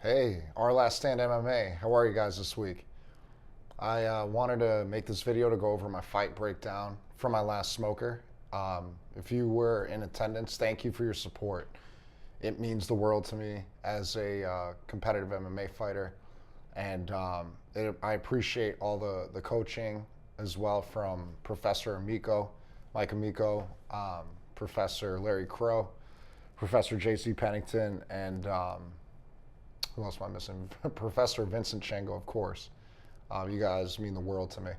Hey, our last stand MMA. How are you guys this week? I wanted to make this video to go over my fight breakdown for my last smoker. If you were in attendance, thank you for your support. It means the world to me as a competitive MMA fighter, and I appreciate all the coaching as well from Professor Mike Amico, Professor Larry Crow, Professor J.C. Pennington, and who else am I missing? Professor Vincent Chengo, of course. You guys mean the world to me.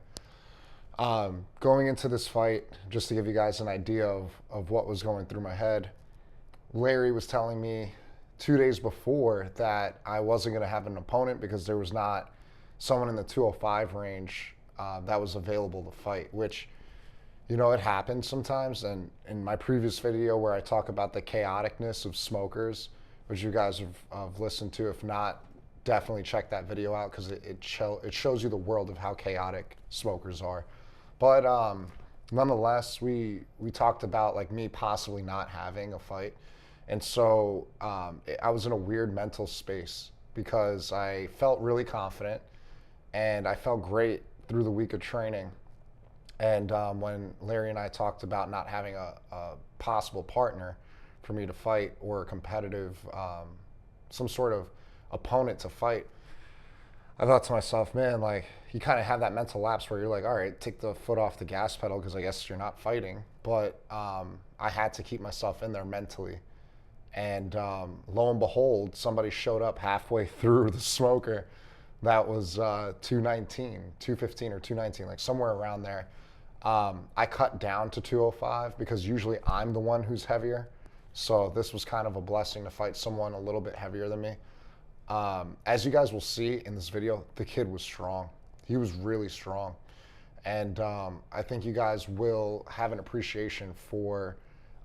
Going into this fight, just to give you guys an idea of what was going through my head, Larry was telling me 2 days before that I wasn't going to have an opponent because there was not someone in the 205 range that was available to fight, which, you know, it happens sometimes. And in my previous video where I talk about the chaoticness of smokers, which you guys have listened to, if not, definitely check that video out because it shows you the world of how chaotic smokers are. But nonetheless, we talked about like me possibly not having a fight. And so I was in a weird mental space because I felt really confident and I felt great through the week of training. And when Larry and I talked about not having a possible partner for me to fight or a competitive, some sort of opponent to fight, I thought to myself, man, like you kind of have that mental lapse where you're like, all right, take the foot off the gas pedal because I guess you're not fighting. But I had to keep myself in there mentally. And lo and behold, somebody showed up halfway through the smoker that was 219, 215 or 219, like somewhere around there. I cut down to 205 because usually I'm the one who's heavier. So this was kind of a blessing to fight someone a little bit heavier than me. As you guys will see in this video, the kid was strong. He was really strong. And I think you guys will have an appreciation for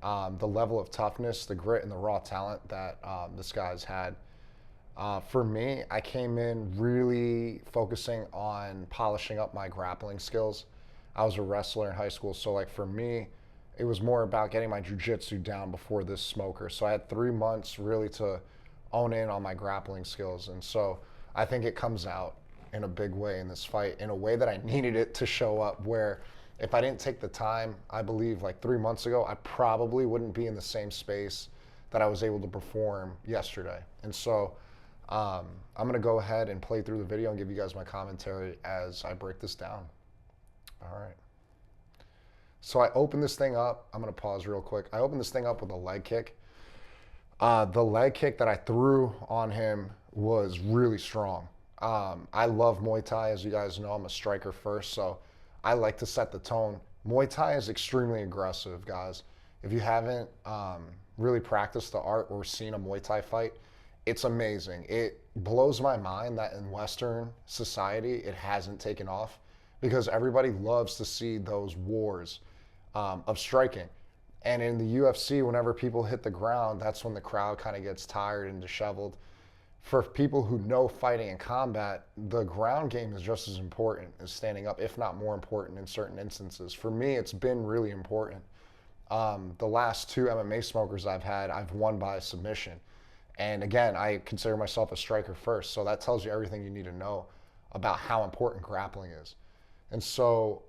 the level of toughness, the grit, and the raw talent that this guy's had. For me, I came in really focusing on polishing up my grappling skills. I was a wrestler in high school, so like for me, it was more about getting my jiu-jitsu down before this smoker. So I had 3 months really to own in on my grappling skills. And so I think it comes out in a big way in this fight, in a way that I needed it to show up, where if I didn't take the time, I believe like 3 months ago, I probably wouldn't be in the same space that I was able to perform yesterday. And so I'm going to go ahead and play through the video and give you guys my commentary as I break this down. All right. So I open this thing up. I'm going to pause real quick. I opened this thing up with a leg kick. The leg kick that I threw on him was really strong. I love Muay Thai. As you guys know, I'm a striker first, so I like to set the tone. Muay Thai is extremely aggressive, guys. If you haven't really practiced the art or seen a Muay Thai fight, it's amazing. It blows my mind that in Western society it hasn't taken off because everybody loves to see those wars of striking. And in the UFC, whenever people hit the ground, that's when the crowd kind of gets tired and disheveled. For people who know fighting and combat, the ground game is just as important as standing up, if not more important in certain instances. For me, it's been really important. The last 2 MMA smokers I've had, I've won by submission. And again, I consider myself a striker first, so that tells you everything you need to know about how important grappling is. And so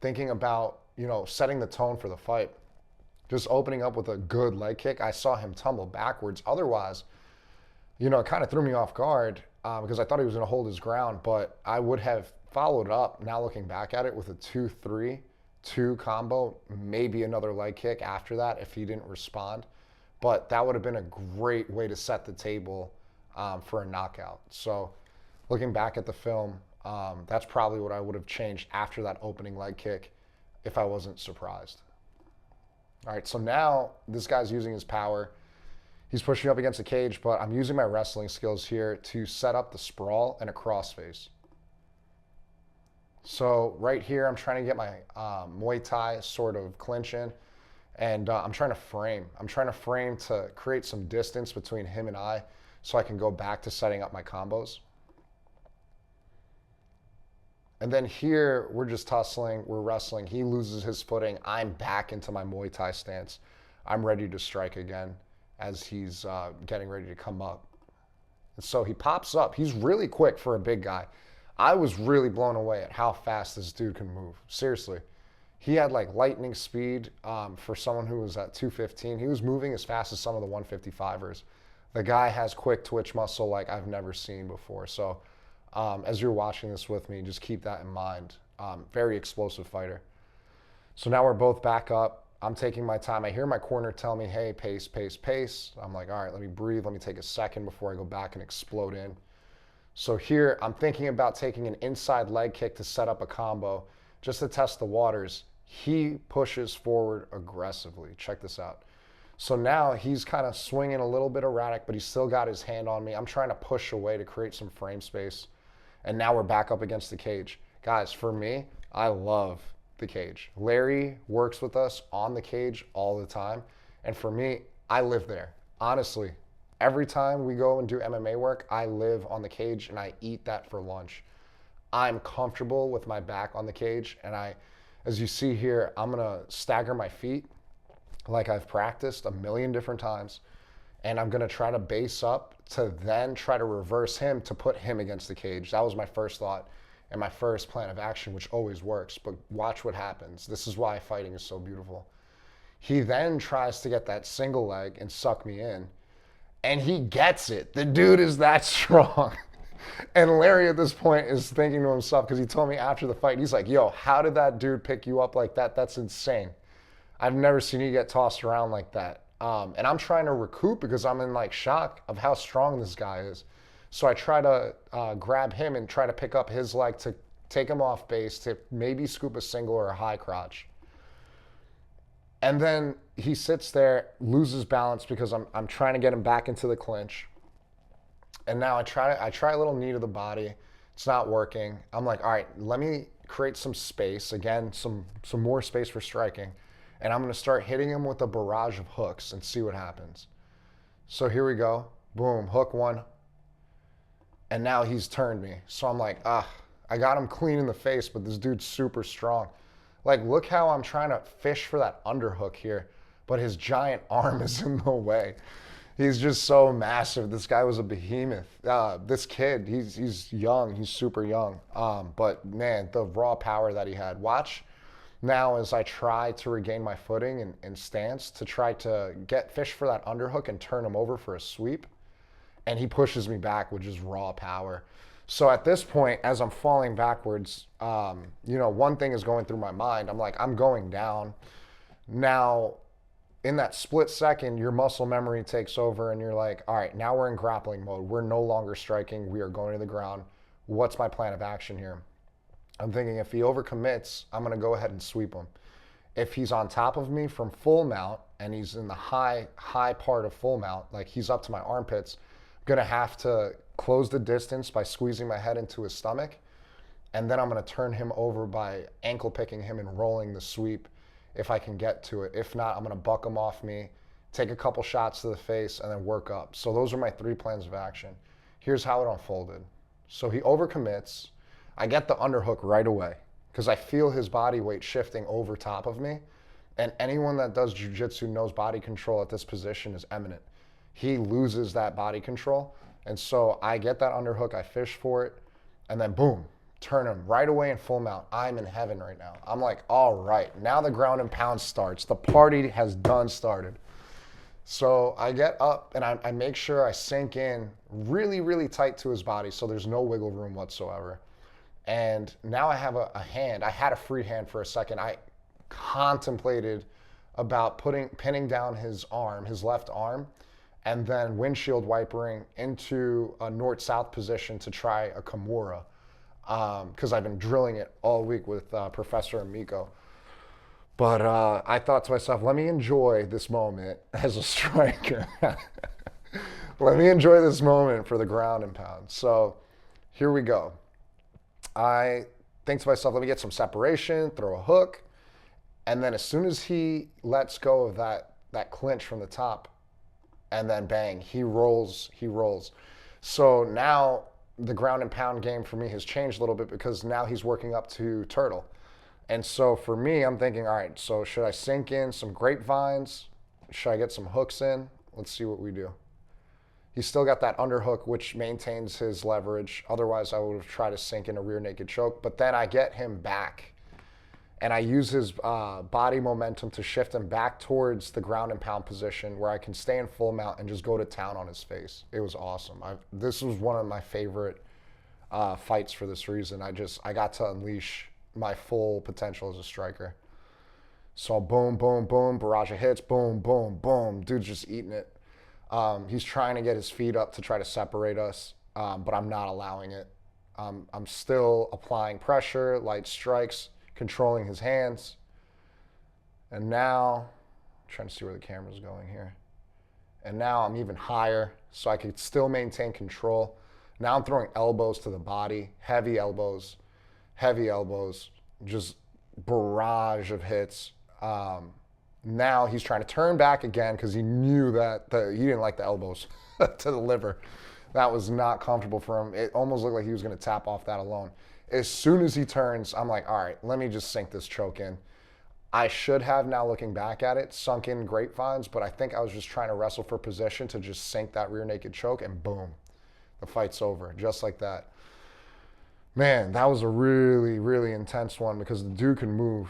thinking about, you know, setting the tone for the fight, just opening up with a good leg kick, I saw him tumble backwards. Otherwise, you know, it kind of threw me off guard because I thought he was going to hold his ground, but I would have followed up, now looking back at it, with a 2-3-2 combo, maybe another leg kick after that if he didn't respond. But that would have been a great way to set the table for a knockout. So looking back at the film, that's probably what I would have changed after that opening leg kick if I wasn't surprised. All right, so now this guy's using his power. He's pushing up against the cage, but I'm using my wrestling skills here to set up the sprawl and a crossface. So right here, I'm trying to get my Muay Thai sort of clinch in, and I'm trying to frame. I'm trying to frame to create some distance between him and I so I can go back to setting up my combos. And then here, we're just tussling, we're wrestling. He loses his footing. I'm back into my Muay Thai stance. I'm ready to strike again as he's getting ready to come up. And so he pops up. He's really quick for a big guy. I was really blown away at how fast this dude can move. Seriously. He had like lightning speed for someone who was at 215. He was moving as fast as some of the 155ers. The guy has quick twitch muscle like I've never seen before. So as you're watching this with me, just keep that in mind. Very explosive fighter. So now we're both back up. I'm taking my time. I hear my corner tell me, hey, pace, pace, pace. I'm like, all right, let me breathe. Let me take a second before I go back and explode in. So here, I'm thinking about taking an inside leg kick to set up a combo just to test the waters. He pushes forward aggressively. Check this out. So now he's kind of swinging a little bit erratic, but he's still got his hand on me. I'm trying to push away to create some frame space. And now we're back up against the cage. Guys, for me, I love the cage. Larry works with us on the cage all the time. And for me, I live there. Honestly, every time we go and do MMA work, I live on the cage and I eat that for lunch. I'm comfortable with my back on the cage, and as you see here, I'm gonna stagger my feet like I've practiced a million different times, and I'm gonna try to base up to then try to reverse him to put him against the cage. That was my first thought and my first plan of action, which always works, but watch what happens. This is why fighting is so beautiful. He then tries to get that single leg and suck me in, and he gets it. The dude is that strong. And Larry at this point is thinking to himself, because he told me after the fight, he's like, yo, how did that dude pick you up like that? That's insane. I've never seen you get tossed around like that. And I'm trying to recoup because I'm in like shock of how strong this guy is. So I try to grab him and try to pick up his leg to take him off base to maybe scoop a single or a high crotch. And then he sits there, loses balance because I'm trying to get him back into the clinch. And now I try a little knee to the body. It's not working. I'm like, all right, let me create some space. Again, some more space for striking. And I'm going to start hitting him with a barrage of hooks and see what happens. So here we go. Boom, hook one. And now he's turned me. So I'm like, I got him clean in the face, but this dude's super strong. Like, look how I'm trying to fish for that underhook here, but his giant arm is in the way. He's just so massive. This guy was a behemoth. This kid, he's young. He's super young. But man, the raw power that he had. Watch now as I try to regain my footing and stance to try to fish for that underhook and turn him over for a sweep. And he pushes me back with just raw power. So at this point, as I'm falling backwards, one thing is going through my mind. I'm like, I'm going down. Now, in that split second, your muscle memory takes over and you're like, all right, now we're in grappling mode. We're no longer striking. We are going to the ground. What's my plan of action here? I'm thinking if he overcommits, I'm going to go ahead and sweep him. If he's on top of me from full mount and he's in the high part of full mount, like he's up to my armpits, I'm going to have to close the distance by squeezing my head into his stomach. And then I'm going to turn him over by ankle picking him and rolling the sweep if I can get to it. If not, I'm going to buck him off me, take a couple shots to the face, and then work up. So those are my 3 plans of action. Here's how it unfolded. So he overcommits. I get the underhook right away because I feel his body weight shifting over top of me. And anyone that does jiu-jitsu knows body control at this position is eminent. He loses that body control. And so I get that underhook, I fish for it, and then boom, turn him right away in full mount. I'm in heaven right now. I'm like, all right, now the ground and pound starts. The party has done started. So I get up and I make sure I sink in really, really tight to his body so there's no wiggle room whatsoever. And now I have a hand. I had a free hand for a second. I contemplated about pinning down his arm, his left arm, and then windshield wipering into a north-south position to try a Kimura. Because I've been drilling it all week with Professor Amico. But I thought to myself, let me enjoy this moment as a striker. Let me enjoy this moment for the ground and pound. So here we go. I think to myself, let me get some separation, throw a hook. And then as soon as he lets go of that clinch from the top, and then bang, he rolls. So now the ground and pound game for me has changed a little bit because now he's working up to turtle. And so for me, I'm thinking, all right, so should I sink in some grapevines? Should I get some hooks in? Let's see what we do. He's still got that underhook, which maintains his leverage. Otherwise, I would have tried to sink in a rear naked choke. But then I get him back, and I use his body momentum to shift him back towards the ground and pound position where I can stay in full mount and just go to town on his face. It was awesome. This was one of my favorite fights for this reason. I got to unleash my full potential as a striker. So boom, boom, boom, barrage of hits, boom, boom, boom. Dude's just eating it. He's trying to get his feet up to try to separate us, but I'm not allowing it. I'm still applying pressure, light strikes, controlling his hands. And now, I'm trying to see where the camera's going here. And now I'm even higher, so I could still maintain control. Now I'm throwing elbows to the body, heavy elbows, just barrage of hits. Now he's trying to turn back again because he knew that he didn't like the elbows to the liver. That was not comfortable for him. It almost looked like he was going to tap off that alone. As soon as he turns, I'm like, all right, let me just sink this choke in. I should have, now looking back at it, sunk in grapevines, but I think I was just trying to wrestle for position to just sink that rear naked choke, and boom, the fight's over, just like that. Man, that was a really, really intense one because the dude can move.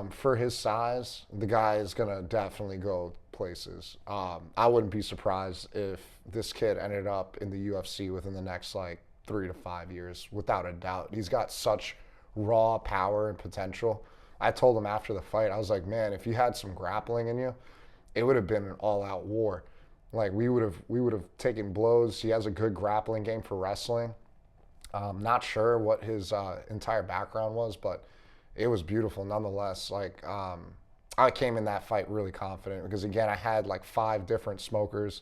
For his size, the guy is going to definitely go places. I wouldn't be surprised if this kid ended up in the UFC within the next 3 to 5 years, without a doubt. He's got such raw power and potential. I told him after the fight, I was like, man, if you had some grappling in you, it would have been an all-out war. Like, we would have taken blows. He has a good grappling game for wrestling. Not sure what his entire background was, but it was beautiful nonetheless. I came in that fight really confident because, again, I had 5 different smokers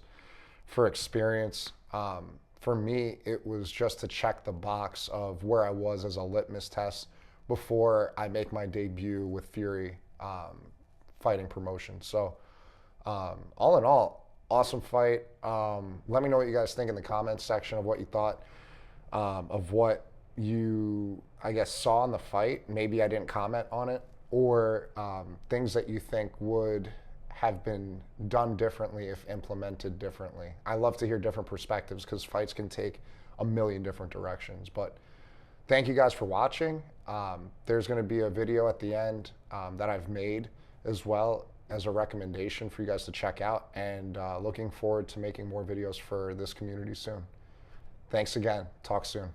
for experience. For me, it was just to check the box of where I was as a litmus test before I make my debut with Fury fighting promotion. So all in all, awesome fight. Let me know what you guys think in the comments section of what you thought of what you, I guess, saw in the fight. Maybe I didn't comment on it, or things that you think would have been done differently if implemented differently. I love to hear different perspectives because fights can take a million different directions. But thank you guys for watching. There's going to be a video at the end that I've made as well as a recommendation for you guys to check out, and looking forward to making more videos for this community soon. Thanks again. Talk soon.